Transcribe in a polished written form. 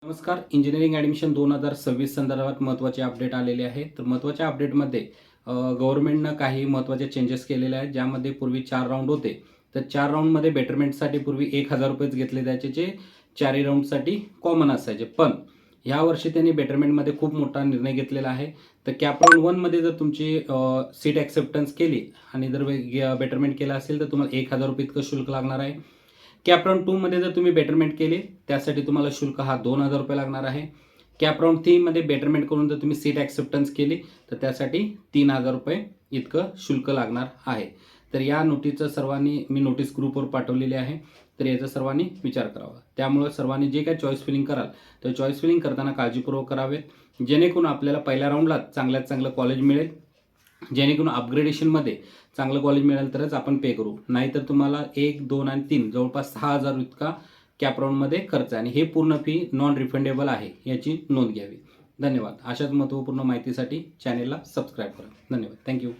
नमस्कार. Engineering admission 2026 संदर्भात महत्त्वाचे अपडेट आलेले आहे. तर महत्त्वाच्या अपडेटमध्ये गव्हर्नमेंटनं काही महत्त्वाचे चेंजेस केलेले आहेत. ज्यामध्ये पूर्वी 4 राऊंड होते. तर 4 राऊंडमध्ये बेटरमेंटसाठी पूर्वी ₹1000 घेतले जायचे, जे 4ही राऊंडसाठी कॉमन असायचे. पण यावर्षी त्यांनी बेटरमेंटमध्ये खूप मोठा निर्णय घेतलेला आहे. तर कॅप राऊंड 1मध्ये जर तुमची सीट ॲक्सेप्टन्स केली आणि जर बेटरमेंट केलं असेल तर तुम्हाला ₹1000 इतकं शुल्क लागणार आहे. कॅप राऊंड 2मध्ये जर तुम्ही बेटरमेंट केली त्यासाठी तुम्हाला शुल्क हा ₹2000 लागणार आहे. कॅप राऊंड 3मध्ये बेटरमेंट करून जर तुम्ही सीट ॲक्सेप्टन्स केली तर त्यासाठी ₹3000 इतकं शुल्क लागणार आहे. तर या नोटीसचं सर्वांनी मी नोटीस ग्रुपवर पाठवलेली आहे. तर याचा सर्वांनी विचार करावा. त्यामुळे सर्वांनी जे काही चॉईस फिलिंग कराल तर चॉईस फिलिंग करताना काळजीपूर्वक करावेत, जेणेकरून आपल्याला पहिल्या राऊंडला चांगल्यात चांगलं कॉलेज मिळेल. जेणेकरून अपग्रेडेशनमध्ये चांगलं कॉलेज मिळेल तरच आपण पे करू. नाहीतर तुम्हाला 1, 2 आणि 3 जवळपास 6000 इतका कॅप राऊंडमध्ये खर्च आहे आणि हे पूर्ण फी नॉन रिफंडेबल आहे, याची नोंद घ्यावी. धन्यवाद. अशाच महत्त्वपूर्ण माहितीसाठी चॅनेलला सबस्क्राईब करा. धन्यवाद. थँक्यू.